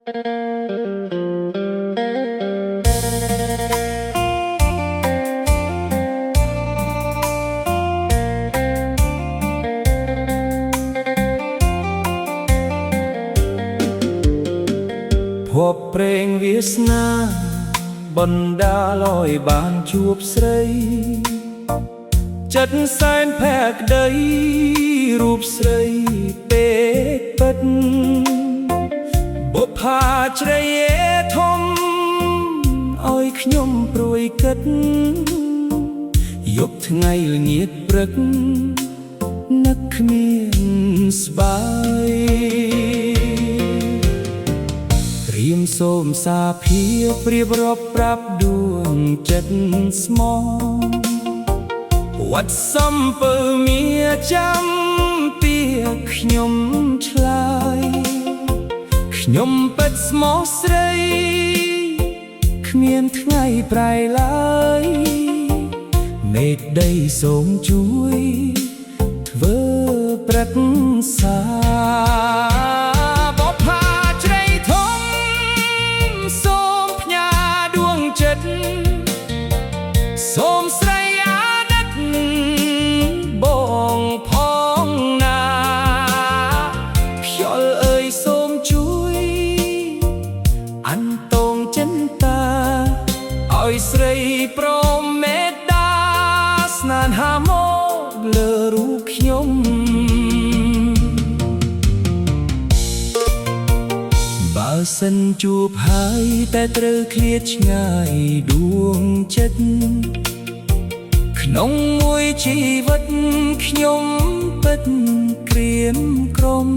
ភពព្រេងវាសនាបណ្ដាលឲ្យបានជួបស្រីចិត្តសែនភក្តីរូបស្រីពេកពិតបុប្ផាជ្រៃធំឲ្យខ្ញុំព្រួយគិតយប់ថ្ងៃល្ងាចព្រឹកនឹកគ្មានស្បាយត្រៀមសូមសាភាប្រៀបរាប់ប្រាប់ដួងចិត្តស្មោះវត្តសំពើមាចាំពីខ្ញុំឆ្លើយខ្ញុំពិតស្មោះស្រីគ្មានថ្ងៃប្រែឡើយមេឃដីសូមជួយធ្វើប្រឹក្សាបុប្ផាជ្រៃធំសូមផ្ញើដួងចិត្តសូមស្រីអាណិតបងផងណាខ្យល់អើយសូមជួយអន្តងចិន្តាឲ្យស្រីព្រមមេត្តាស្នេហាមកលើរូបខ្ញុំបើសិនជួបហើយតែត្រូវឃ្លាតឆ្ងាយដួងចិត្តក្នុងមួយជីវិតខ្ញុំពិតក្រៀមក្រំ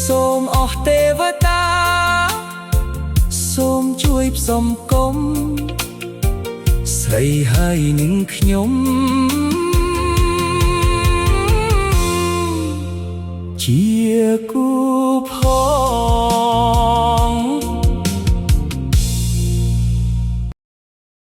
សូមអស់ទេវតាសូមជួយផ្សំគុំស្រីហើយនឹងខ្ញុំ